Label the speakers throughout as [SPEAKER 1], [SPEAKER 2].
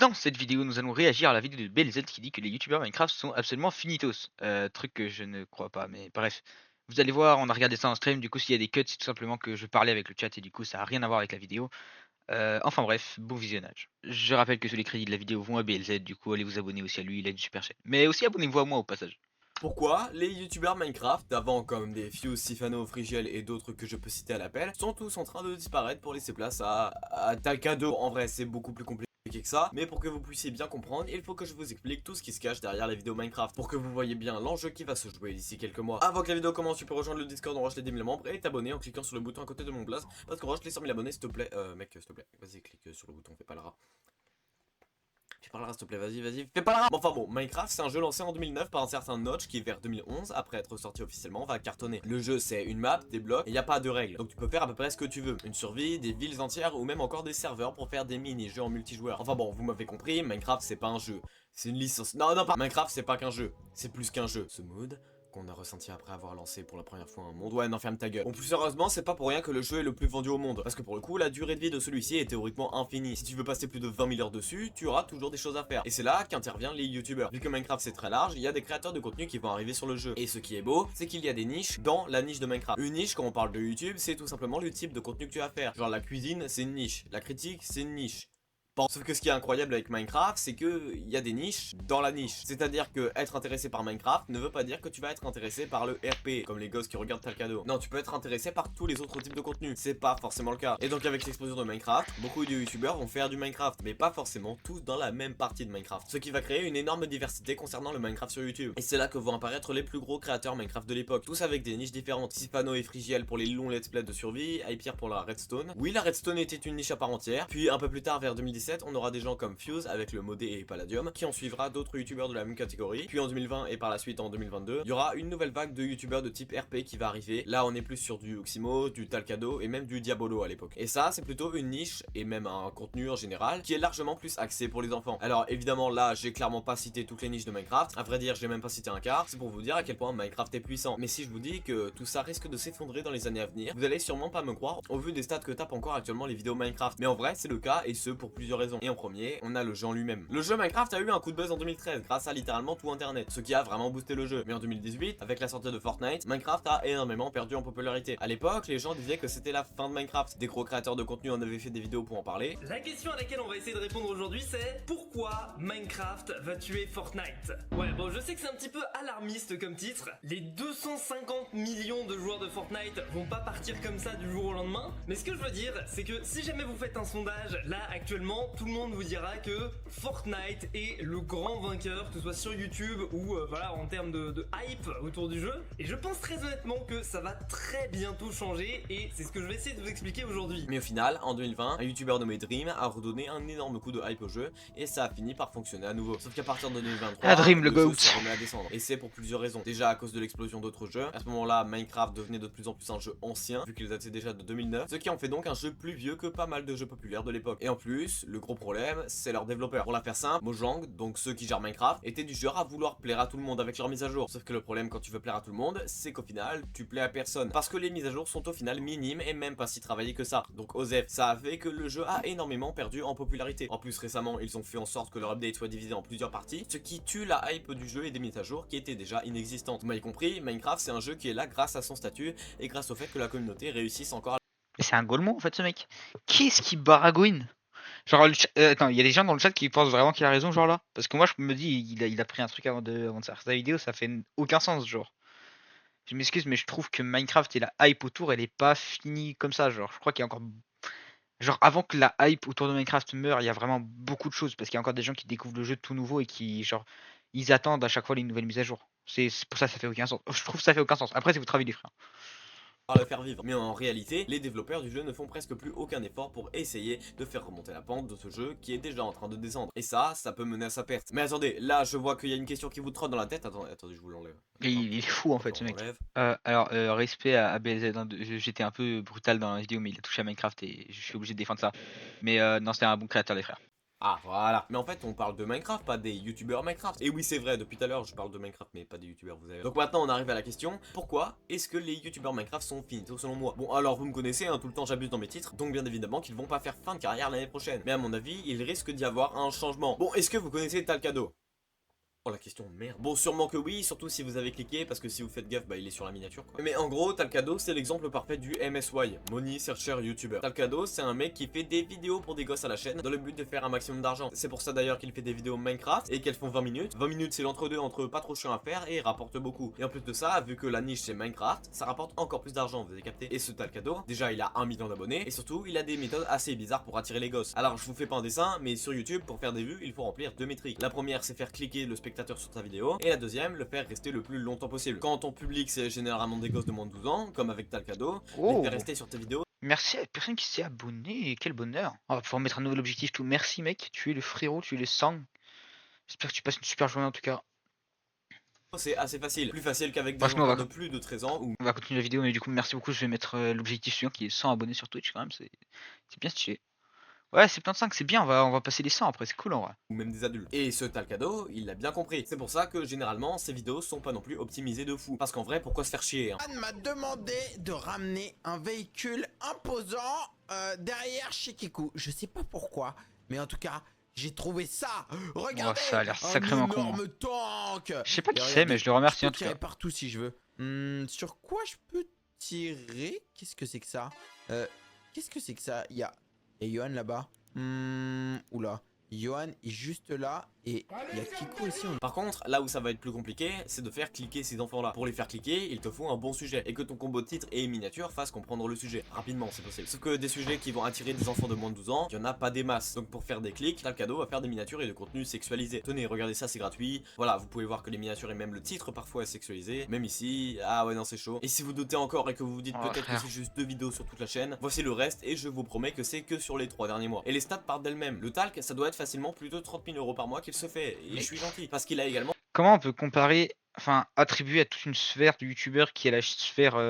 [SPEAKER 1] Dans cette vidéo, nous allons réagir à la vidéo de BLZ qui dit que les youtubeurs Minecraft sont absolument finitos. Truc que je ne crois pas, mais bref. Vous allez voir, on a regardé ça en stream, du coup s'il y a des cuts, c'est tout simplement que je parlais avec le chat et du coup ça a rien à voir avec la vidéo. Enfin bref, bon visionnage. Je rappelle que tous les crédits de la vidéo vont à BLZ, du coup allez vous abonner aussi à lui, il a une super chaîne. Mais aussi abonnez-vous à moi au passage.
[SPEAKER 2] Pourquoi les youtubeurs Minecraft, avant comme des Fuse, Sifano, Frigiel et d'autres que je peux citer à l'appel, sont tous en train de disparaître pour laisser place à Talcado. En vrai, c'est beaucoup plus compliqué que ça, mais pour que vous puissiez bien comprendre, il faut que je vous explique tout ce qui se cache derrière les vidéos Minecraft, pour que vous voyez bien l'enjeu qui va se jouer d'ici quelques mois. Avant que la vidéo commence, tu peux rejoindre le Discord, on rush les 10 000 membres et t'abonner en cliquant sur le bouton à côté de mon blaze, parce qu'on rush les 100 000 abonnés, s'il te plaît. Mec, s'il te plaît, vas-y, clique sur le bouton, fais pas le rat. Fais pas le rat s'il te plaît, vas-y, fais pas le rat. Bon, enfin bon, Minecraft c'est un jeu lancé en 2009 par un certain Notch qui vers 2011, après être sorti officiellement, va cartonner. Le jeu c'est une map, des blocs, et y a pas de règles. Donc tu peux faire à peu près ce que tu veux. Une survie, des villes entières ou même encore des serveurs pour faire des mini-jeux en multijoueur. Enfin bon, vous m'avez compris, Minecraft c'est pas un jeu. C'est une licence. Non, pas. Minecraft c'est pas qu'un jeu. C'est plus qu'un jeu. Ce mood qu'on a ressenti après avoir lancé pour la première fois un monde. Ouais, non, ferme ta gueule. Bon, plus sérieusement, c'est pas pour rien que le jeu est le plus vendu au monde. Parce que pour le coup, la durée de vie de celui-ci est théoriquement infinie. Si tu veux passer plus de 20 000 heures dessus, tu auras toujours des choses à faire. Et c'est là qu'interviennent les youtubeurs. Vu que Minecraft c'est très large, il y a des créateurs de contenu qui vont arriver sur le jeu. Et ce qui est beau, c'est qu'il y a des niches dans la niche de Minecraft. Une niche, quand on parle de YouTube, c'est tout simplement le type de contenu que tu vas faire. Genre la cuisine, c'est une niche. La critique, c'est une niche. Bon, sauf que ce qui est incroyable avec Minecraft, c'est que il y a des niches dans la niche. C'est-à-dire que être intéressé par Minecraft ne veut pas dire que tu vas être intéressé par le RP, comme les gosses qui regardent Talcado. Non, tu peux être intéressé par tous les autres types de contenus. C'est pas forcément le cas. Et donc avec l'explosion de Minecraft, beaucoup de youtubeurs vont faire du Minecraft, mais pas forcément tous dans la même partie de Minecraft. Ce qui va créer une énorme diversité concernant le Minecraft sur YouTube. Et c'est là que vont apparaître les plus gros créateurs Minecraft de l'époque, tous avec des niches différentes. Sifano et Frigiel pour les longs let's play de survie, Hypierre pour la redstone. Oui, la redstone était une niche à part entière. Puis un peu plus tard, vers 2017, on aura des gens comme Fuse avec le modé et Palladium, qui en suivra d'autres youtubeurs de la même catégorie. Puis en 2020 et par la suite en 2022, il y aura une nouvelle vague de youtubeurs de type RP qui va arriver. Là on est plus sur du Oximo, du Talcado et même du Diabolo à l'époque. Et ça c'est plutôt une niche et même un contenu en général qui est largement plus axé pour les enfants. Alors évidemment là j'ai clairement pas cité toutes les niches de Minecraft, à vrai dire j'ai même pas cité un quart, c'est pour vous dire à quel point Minecraft est puissant. Mais si je vous dis que tout ça risque de s'effondrer dans les années à venir, vous allez sûrement pas me croire au vu des stats que tapent encore actuellement les vidéos Minecraft. Mais en vrai c'est le cas et ce pour plusieurs raisons. Et en premier, on a le jeu en lui-même. Le jeu Minecraft a eu un coup de buzz en 2013 grâce à littéralement tout internet, ce qui a vraiment boosté le jeu. Mais en 2018, avec la sortie de Fortnite, Minecraft a énormément perdu en popularité. À l'époque, les gens disaient que c'était la fin de Minecraft. Des gros créateurs de contenu en avaient fait des vidéos pour en parler.
[SPEAKER 3] La question à laquelle on va essayer de répondre aujourd'hui c'est pourquoi Minecraft va tuer Fortnite? Ouais, bon, je sais que c'est un petit peu alarmiste comme titre. Les 250 millions de joueurs de Fortnite vont pas partir comme ça du jour au lendemain. Mais ce que je veux dire, c'est que si jamais vous faites un sondage, là actuellement, tout le monde vous dira que Fortnite est le grand vainqueur, que ce soit sur YouTube ou voilà en termes de hype autour du jeu. Et je pense très honnêtement que ça va très bientôt changer et c'est ce que je vais essayer de vous expliquer aujourd'hui.
[SPEAKER 2] Mais au final, en 2020, un youtubeur nommé Dream a redonné un énorme coup de hype au jeu et ça a fini par fonctionner à nouveau. Sauf qu'à partir de 2023,
[SPEAKER 1] Dream, le
[SPEAKER 2] jeu
[SPEAKER 1] GOAT.
[SPEAKER 2] se remet à descendre. Et c'est pour plusieurs raisons. Déjà à cause de l'explosion d'autres jeux. À ce moment-là, Minecraft devenait de plus en plus un jeu ancien, vu qu'il datait déjà de 2009, ce qui en fait donc un jeu plus vieux que pas mal de jeux populaires de l'époque. Et en plus, le gros problème, c'est leur développeur. Pour la faire simple, Mojang, donc ceux qui gèrent Minecraft, étaient du genre à vouloir plaire à tout le monde avec leurs mises à jour. Sauf que le problème quand tu veux plaire à tout le monde, c'est qu'au final, tu plais à personne. Parce que les mises à jour sont au final minimes et même pas si travaillées que ça. Donc OZEF, ça a fait que le jeu a énormément perdu en popularité. En plus récemment, ils ont fait en sorte que leur update soit divisé en plusieurs parties, ce qui tue la hype du jeu et des mises à jour qui étaient déjà inexistantes. Vous m'avez compris, Minecraft c'est un jeu qui est là grâce à son statut et grâce au fait que la communauté réussisse encore à...
[SPEAKER 1] Mais c'est un golemon en fait ce mec. Qu'est-ce qui baragouine? Genre, attends, il y a des gens dans le chat qui pensent vraiment qu'il a raison, genre là. Parce que moi, je me dis, il a pris un truc avant de faire sa vidéo, ça fait aucun sens, genre. Je m'excuse, mais je trouve que Minecraft et la hype autour, elle est pas finie comme ça, genre. Je crois qu'il y a encore. Genre, avant que la hype autour de Minecraft meure, il y a vraiment beaucoup de choses. Parce qu'il y a encore des gens qui découvrent le jeu tout nouveau et qui, genre, ils attendent à chaque fois les nouvelles mises à jour. C'est pour ça que ça fait aucun sens. Je trouve que ça fait aucun sens. Après, c'est votre avis, les frères.
[SPEAKER 2] le faire vivre. Mais en réalité, les développeurs du jeu ne font presque plus aucun effort pour essayer de faire remonter la pente de ce jeu qui est déjà en train de descendre. Et ça peut mener à sa perte. Mais attendez, là je vois qu'il y a une question qui vous trotte dans la tête. Attendez, je vous l'enlève.
[SPEAKER 1] Et il est fou en fait, ce mec. Alors, respect à BLZ, hein, j'étais un peu brutal dans la vidéo, mais il a touché à Minecraft et je suis obligé de défendre ça. Mais non, c'était un bon créateur, les frères.
[SPEAKER 2] Ah voilà. Mais en fait on parle de Minecraft, pas des youtubeurs Minecraft. Et oui c'est vrai, depuis tout à l'heure je parle de Minecraft mais pas des youtubeurs, vous avez. Donc maintenant on arrive à la question, pourquoi est-ce que les youtubeurs Minecraft sont finito selon moi? Bon alors vous me connaissez, hein, tout le temps j'abuse dans mes titres, donc bien évidemment qu'ils vont pas faire fin de carrière l'année prochaine. Mais à mon avis, il risque d'y avoir un changement. Bon, est-ce que vous connaissez Talcado? Oh la question de merde. Bon sûrement que oui, surtout si vous avez cliqué, parce que si vous faites gaffe, bah il est sur la miniature quoi. Mais en gros, Talcado c'est l'exemple parfait du MSY, Money Searcher YouTuber. Talcado c'est un mec qui fait des vidéos pour des gosses à la chaîne, dans le but de faire un maximum d'argent. C'est pour ça d'ailleurs qu'il fait des vidéos Minecraft, et qu'elles font 20 minutes. 20 minutes c'est l'entre-deux entre pas trop chiant à faire, et rapporte beaucoup. Et en plus de ça, vu que la niche c'est Minecraft, ça rapporte encore plus d'argent, vous avez capté. Et ce Talcado, déjà il a 1 million d'abonnés, et surtout il a des méthodes assez bizarres pour attirer les gosses. Alors je vous fais pas un dessin, mais sur YouTube, pour faire des vues, il faut remplir 2 métriques. La première c'est faire cliquer le spectateur sur ta vidéo, et la deuxième, le faire rester le plus longtemps possible. Quand ton public c'est généralement des gosses de moins de 12 ans, comme avec Talcado, les faire
[SPEAKER 1] Oh,
[SPEAKER 2] rester sur tes vidéos,
[SPEAKER 1] merci à la personne qui s'est abonnée, et quel bonheur. On va pouvoir mettre un nouvel objectif tout. Merci mec, tu es le frérot, tu es le sang. J'espère que tu passes une super journée en tout cas.
[SPEAKER 2] c'est assez facile. Plus facile qu'avec des
[SPEAKER 1] Parce que nous,
[SPEAKER 2] enfants de plus de 13 ans ou
[SPEAKER 1] on va continuer la vidéo, mais du coup merci beaucoup, je vais mettre l'objectif suivant qui est 100 abonnés sur Twitch quand même, c'est bien stylé. Ouais, 75, c'est bien, on va passer les 100 après, c'est cool en vrai.
[SPEAKER 2] même des adultes. Et ce Talcado, il l'a bien compris. C'est pour ça que généralement, ces vidéos sont pas non plus optimisées de fou. Parce qu'en vrai, pourquoi se faire chier hein?
[SPEAKER 4] Anne m'a demandé de ramener un véhicule imposant derrière chez Kiku. Je sais pas pourquoi, mais en tout cas, j'ai trouvé ça. Regardez,
[SPEAKER 1] Ça a l'air
[SPEAKER 4] un
[SPEAKER 1] sacrément con, hein.
[SPEAKER 4] énorme tank.
[SPEAKER 1] Je sais pas
[SPEAKER 4] Et
[SPEAKER 1] qui c'est, mais
[SPEAKER 4] regardez,
[SPEAKER 1] je le remercie
[SPEAKER 4] je
[SPEAKER 1] en
[SPEAKER 4] peux
[SPEAKER 1] tout cas.
[SPEAKER 4] tirer partout si je veux. Sur quoi je peux tirer? Qu'est-ce que c'est que ça? Qu'est-ce que c'est que ça? Il y a Johan là-bas. Oula. Johan est juste là et il y a Kiku aussi.
[SPEAKER 2] Par contre, là où ça va être plus compliqué, c'est de faire cliquer ces enfants-là. Pour les faire cliquer, il te faut un bon sujet. Et que ton combo de titre et miniature fasse comprendre le sujet. Rapidement, c'est possible. Sauf que des sujets qui vont attirer des enfants de moins de 12 ans, il y en a pas des masses. Donc pour faire des clics, Talcado va faire des miniatures et de contenu sexualisé. Tenez, regardez ça, c'est gratuit. Voilà, vous pouvez voir que les miniatures et même le titre parfois est sexualisé. Même ici, ah ouais non c'est chaud. Et si vous doutez encore et que vous vous dites
[SPEAKER 1] Oh,
[SPEAKER 2] peut-être que
[SPEAKER 1] frère.
[SPEAKER 2] c'est juste 2 vidéos sur toute la chaîne, voici le reste et je vous promets que c'est que sur les 3 derniers mois. Et les stats partent d'elles-mêmes. Le talc, ça doit être facilement plus de 30 000 € par mois qu'il se fait. Et
[SPEAKER 1] Mais
[SPEAKER 2] je suis gentil. Parce qu'il a également
[SPEAKER 1] comment on peut comparer, enfin, attribuer à toute une sphère de youtubeurs qui est la sphère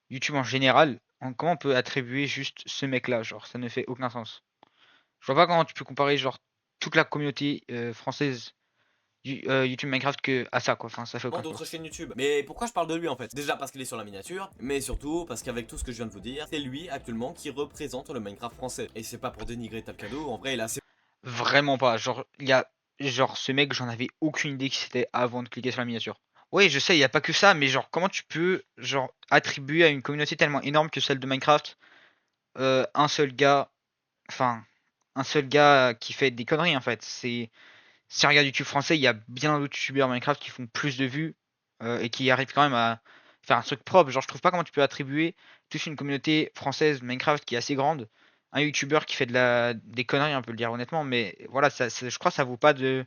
[SPEAKER 1] YouTube en général, comment on peut attribuer juste ce mec-là, genre, ça ne fait aucun sens. Je vois pas comment tu peux comparer, genre, toute la communauté française YouTube Minecraft que à ça, quoi, enfin, ça fait aucun
[SPEAKER 2] d'autres
[SPEAKER 1] sens.
[SPEAKER 2] chaînes YouTube. Mais pourquoi je parle de lui en fait? Déjà parce qu'il est sur la miniature, mais surtout parce qu'avec tout ce que je viens de vous dire, c'est lui actuellement qui représente le Minecraft français. Et c'est pas pour dénigrer Talcado, en vrai il a assez
[SPEAKER 1] Vraiment pas, genre, genre, ce mec, j'en avais aucune idée qui c'était avant de cliquer sur la miniature. Oui, je sais, il n'y a pas que ça, mais genre, comment tu peux, genre, attribuer à une communauté tellement énorme que celle de Minecraft, un seul gars, enfin, un seul gars qui fait des conneries en fait. Si on regarde YouTube français, il y a bien d'autres youtubeurs Minecraft qui font plus de vues et qui arrivent quand même à faire un truc propre. Genre, je trouve pas comment tu peux attribuer toute une communauté française Minecraft qui est assez grande, un youtubeur qui fait des conneries, on peut le dire honnêtement, mais voilà, je crois que ça vaut pas de.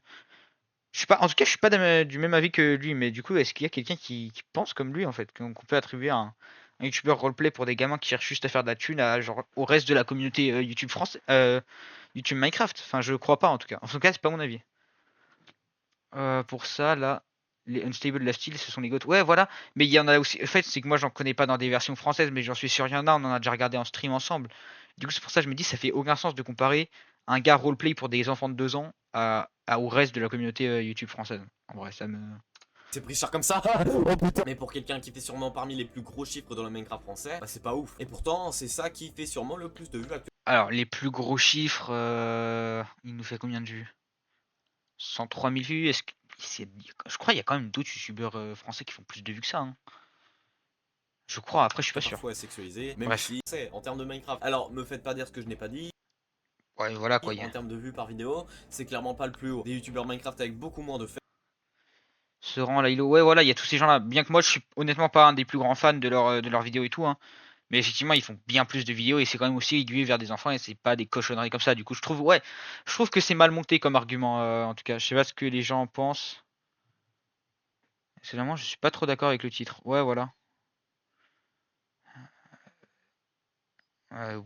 [SPEAKER 1] Je suis pas, en tout cas, je suis pas du même avis que lui, mais du coup, est-ce qu'il y a quelqu'un qui pense comme lui en fait, qu'on peut attribuer à un youtubeur roleplay pour des gamins qui cherchent juste à faire de la thune genre, au reste de la communauté YouTube français, YouTube Minecraft? Enfin, je crois pas en tout cas. En tout cas, c'est pas mon avis. Pour ça, là, les Unstable Lifestyle, ce sont les GOAT. Ouais, voilà. Mais il y en a aussi. En fait, c'est que moi, j'en connais pas dans des versions françaises, mais j'en suis sûr, il y en a. On en a déjà regardé en stream ensemble. Du coup, c'est pour ça que je me dis, ça fait aucun sens de comparer un gars roleplay pour des enfants de 2 ans au reste de la communauté YouTube française. En vrai, ça me.
[SPEAKER 2] c'est pris cher comme ça. Oh putain. Mais pour quelqu'un qui fait sûrement parmi les plus gros chiffres dans le Minecraft français, bah c'est pas ouf. Et pourtant, c'est ça qui fait sûrement le plus de vues actuellement.
[SPEAKER 1] Alors, les plus gros chiffres, il nous fait combien de vues? 103 000 vues. Je crois qu'il y a quand même d'autres youtubeurs français qui font plus de vues que ça, hein. Je crois, après, je suis pas sûr.
[SPEAKER 2] Parfois sexualisé, même
[SPEAKER 1] Bref.
[SPEAKER 2] si c'est en termes de Minecraft. Alors, me faites pas dire ce que je n'ai pas dit.
[SPEAKER 1] Ouais, voilà quoi.
[SPEAKER 2] En termes de vues par vidéo, c'est clairement pas le plus haut. Des youtubeurs Minecraft avec beaucoup moins de fans.
[SPEAKER 1] Ce rang Lilo, ouais voilà, il y a tous ces gens-là. Bien que moi je suis honnêtement pas un des plus grands fans de leurs vidéos et tout, hein. Mais effectivement ils font bien plus de vidéos et c'est quand même aussi aiguillé vers des enfants et c'est pas des cochonneries comme ça. Du coup je trouve que c'est mal monté comme argument en tout cas. Je sais pas ce que les gens pensent. C'est vraiment je suis pas trop d'accord avec le titre. Ouais voilà.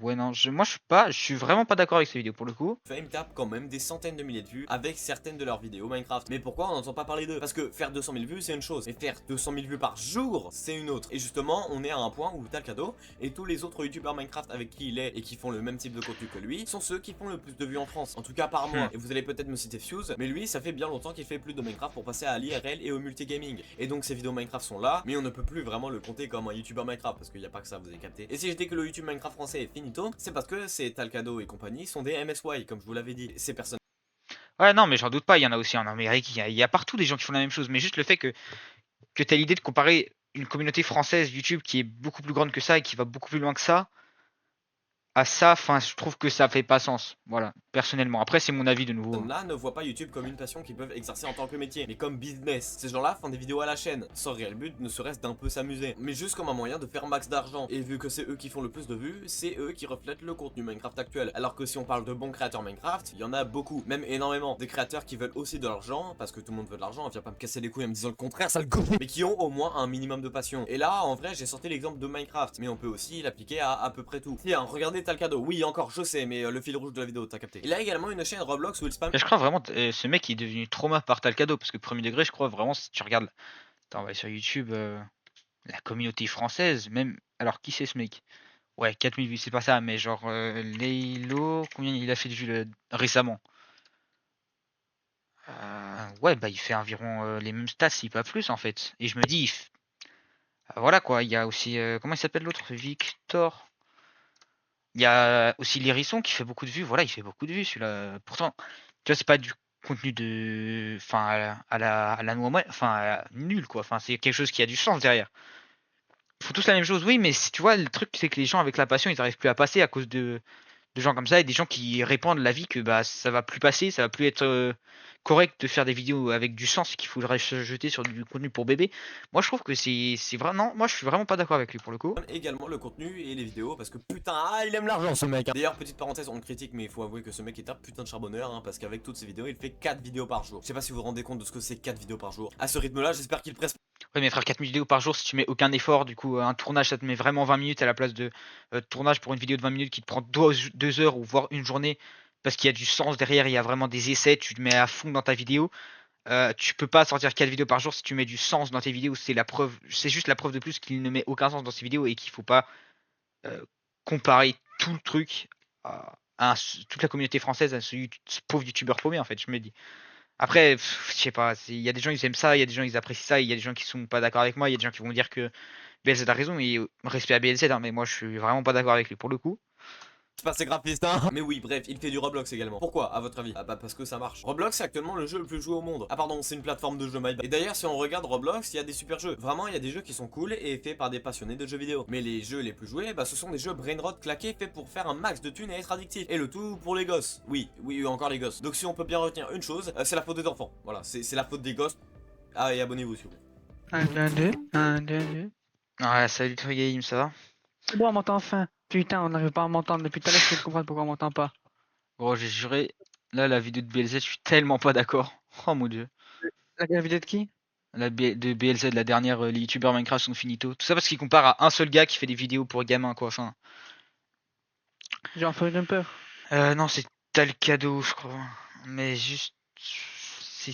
[SPEAKER 1] Ouais, non, moi je suis vraiment pas d'accord avec ces vidéos pour le coup.
[SPEAKER 2] Fame tape quand même des centaines de milliers de vues avec certaines de leurs vidéos Minecraft. Mais pourquoi on n'entend pas parler d'eux? Parce que faire 200 000 vues c'est une chose, mais faire 200 000 vues par jour c'est une autre. Et justement on est à un point où Talcado et tous les autres youtubeurs Minecraft avec qui il est et qui font le même type de contenu que lui sont ceux qui font le plus de vues en France, en tout cas par mois. Et vous allez peut-être me citer Fuse, mais lui ça fait bien longtemps qu'il fait plus de Minecraft pour passer à l'IRL et au multigaming. Et donc ces vidéos Minecraft sont là, mais on ne peut plus vraiment le compter comme un youtubeur Minecraft parce qu'il n'y a pas que ça, vous avez capté. Et si je dis que le YouTube Minecraft français est finito, c'est parce que ces Talcado et compagnie sont des MSY, comme je vous l'avais dit. Ces personnes
[SPEAKER 1] Ouais, non, mais j'en doute pas, il y en a aussi en Amérique, il y a partout des gens qui font la même chose, mais juste le fait que t'as l'idée de comparer une communauté française YouTube qui est beaucoup plus grande que ça et qui va beaucoup plus loin que ça, à ça, enfin, je trouve que ça fait pas sens. Voilà, personnellement. Après, c'est mon avis de nouveau.
[SPEAKER 2] là ne voient pas YouTube comme une passion qu'ils peuvent exercer en tant que métier, mais comme business. Ces gens-là font des vidéos à la chaîne, sans réel but, ne serait-ce d'un peu s'amuser, mais juste comme un moyen de faire max d'argent. Et vu que c'est eux qui font le plus de vues, c'est eux qui reflètent le contenu Minecraft actuel. Alors que si on parle de bons créateurs Minecraft, il y en a beaucoup, même énormément. Des créateurs qui veulent aussi de l'argent, parce que tout le monde veut de l'argent, viens pas me casser les couilles en me disant le contraire, sale con, mais qui ont au moins un minimum de passion. Et là, en vrai, j'ai sorti l'exemple de Minecraft, mais on peut aussi l'appliquer à peu près tout. Tiens, regardez Talcado, oui encore, je sais, mais le fil rouge de la vidéo, t'as capté. Il a également une chaîne Roblox où il spam
[SPEAKER 1] Et je crois vraiment, ce mec il est devenu trauma par Talcado, parce que premier degré, je crois vraiment, si tu regardes, attends, on va aller sur YouTube, la communauté française, même, alors qui c'est ce mec? Ouais, 4000 vues, c'est pas ça, mais genre, Laylo, combien il a fait de vues récemment? Ouais, bah il fait environ les mêmes stats, si pas plus en fait. Et je me dis, voilà quoi, il y a aussi, comment il s'appelle l'autre? Victor. Il y a aussi l'hérisson qui fait beaucoup de vues. Voilà, il fait beaucoup de vues celui-là. Pourtant, tu vois, c'est pas du contenu de, enfin, à la noix, enfin, nul quoi. Enfin, c'est quelque chose qui a du sens derrière. Ils font tous la même chose, oui, mais tu vois, le truc c'est que les gens avec la passion, ils arrivent plus à passer à cause de gens comme ça et des gens qui répandent l'avis que bah ça va plus passer, ça va plus être correct de faire des vidéos avec du sens et qu'il faudrait se jeter sur du contenu pour bébé. Moi, je trouve que c'est vraiment, moi, je suis vraiment pas d'accord avec lui pour le coup.
[SPEAKER 2] également le contenu et les vidéos parce que putain, il aime l'argent ce mec. D'ailleurs, petite parenthèse, on le critique, mais il faut avouer que ce mec est un putain de charbonneur, hein, parce qu'avec toutes ses vidéos, il fait 4 vidéos par jour. Je sais pas si vous vous rendez compte de ce que c'est 4 vidéos par jour. À ce rythme-là, j'espère qu'il presse.
[SPEAKER 1] Ouais, mais frère, 4000 vidéos par jour, si tu mets aucun effort, du coup, un tournage, ça te met vraiment 20 minutes à la place de tournage pour une vidéo de 20 minutes qui te prend 2 heures ou voire une journée, parce qu'il y a du sens derrière, il y a vraiment des essais, tu te mets à fond dans ta vidéo. Tu peux pas sortir 4 vidéos par jour si tu mets du sens dans tes vidéos, c'est la preuve, c'est juste la preuve de plus qu'il ne met aucun sens dans ses vidéos et qu'il faut pas comparer tout le truc toute la communauté française à ce pauvre youtubeur paumé en fait, je me dis. Après, je sais pas, il y a des gens ils aiment ça, il y a des gens ils apprécient ça, il y a des gens qui sont pas d'accord avec moi, il y a des gens qui vont dire que BLZ a raison, et respect à BLZ, hein, mais moi je suis vraiment pas d'accord avec lui pour le coup.
[SPEAKER 2] C'est pas ses graphistes, hein. Mais oui, bref, il fait du Roblox également. Pourquoi, à votre avis? Ah bah parce que ça marche. Roblox c'est actuellement le jeu le plus joué au monde. Ah pardon, c'est une plateforme de jeu, my bad. Et d'ailleurs, si on regarde Roblox, il y a des super jeux. Vraiment, il y a des jeux qui sont cool et faits par des passionnés de jeux vidéo. Mais les jeux les plus joués, bah ce sont des jeux brainrot claqués faits pour faire un max de thunes et être addictifs. Et le tout pour les gosses. Oui, oui, encore les gosses. Donc si on peut bien retenir une chose, c'est la faute des enfants. Voilà, c'est la faute des gosses. Ah, et abonnez-vous s'il vous plaît.
[SPEAKER 5] 1, 2, 2, 1, 2, 2.
[SPEAKER 1] Ouais, salut Trigame, ça va?
[SPEAKER 5] C'est bon, on m'entend enfin. Putain, on n'arrive pas à m'entendre. Depuis tout à l'heure, je vais comprendre pourquoi on m'entend pas.
[SPEAKER 1] Gros, j'ai juré, là la vidéo de BLZ, je suis tellement pas d'accord. Oh mon dieu.
[SPEAKER 5] La vidéo de qui?
[SPEAKER 1] De BLZ, la dernière, les youtubeurs Minecraft sont finito. Tout ça parce qu'il compare à un seul gars qui fait des vidéos pour gamins, quoi. Enfin,
[SPEAKER 5] Genre Fire Jumper.
[SPEAKER 1] non, c'est Talcado, je crois. Mais juste, c'est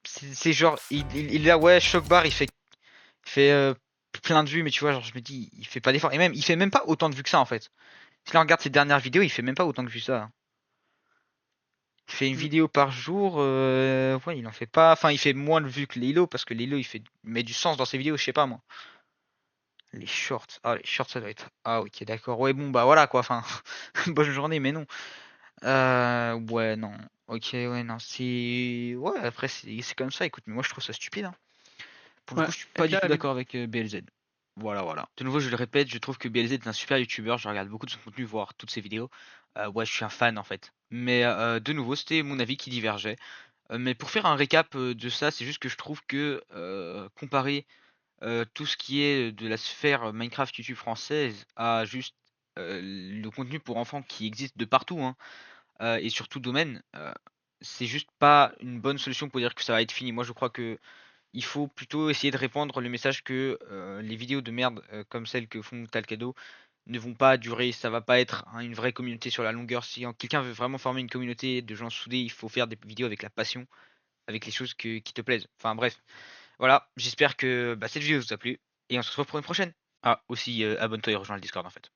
[SPEAKER 1] c'est genre, il a, ouais, Shockbar, il fait plein de vues, mais tu vois, genre, je me dis, il fait pas d'effort. Et même, il fait même pas autant de vues que ça, en fait. Si on regarde ses dernières vidéos, il fait même pas autant de vues que ça. Il fait une
[SPEAKER 5] Mm.
[SPEAKER 1] vidéo par jour, ouais, il en fait pas. Enfin, il fait moins de vues que Lilo, parce que Lilo, il met du sens dans ses vidéos, je sais pas moi. Les shorts, ah, les shorts, ça doit être. Ah, ok, d'accord. Ouais, bon, bah voilà, quoi. Enfin, bonne journée, mais non. Ouais, non. Ok, ouais, non. C'est. Ouais, après, c'est comme ça, écoute, mais moi, je trouve ça stupide, hein. Pour le
[SPEAKER 5] Ouais.
[SPEAKER 1] coup, je suis
[SPEAKER 5] Et
[SPEAKER 1] pas du
[SPEAKER 5] déjà,
[SPEAKER 1] tout d'accord avec BLZ. Voilà, voilà. De nouveau, je le répète, je trouve que BLZ est un super youtubeur. Je regarde beaucoup de son contenu, voire toutes ses vidéos. Ouais, je suis un fan en fait. Mais de nouveau, c'était mon avis qui divergeait. Mais pour faire un récap de ça, c'est juste que je trouve que comparer tout ce qui est de la sphère Minecraft YouTube française à juste le contenu pour enfants qui existe de partout, hein, et sur tout domaine, c'est juste pas une bonne solution pour dire que ça va être fini. Moi, je crois que il faut plutôt essayer de répandre le message que les vidéos de merde comme celles que font Talcado ne vont pas durer, ça va pas être une vraie communauté sur la longueur. Si quelqu'un veut vraiment former une communauté de gens soudés, il faut faire des vidéos avec la passion, avec les choses qui te plaisent. Enfin bref, voilà, j'espère que cette vidéo vous a plu et on se retrouve pour une prochaine. Ah, aussi abonne-toi et rejoins le Discord en fait.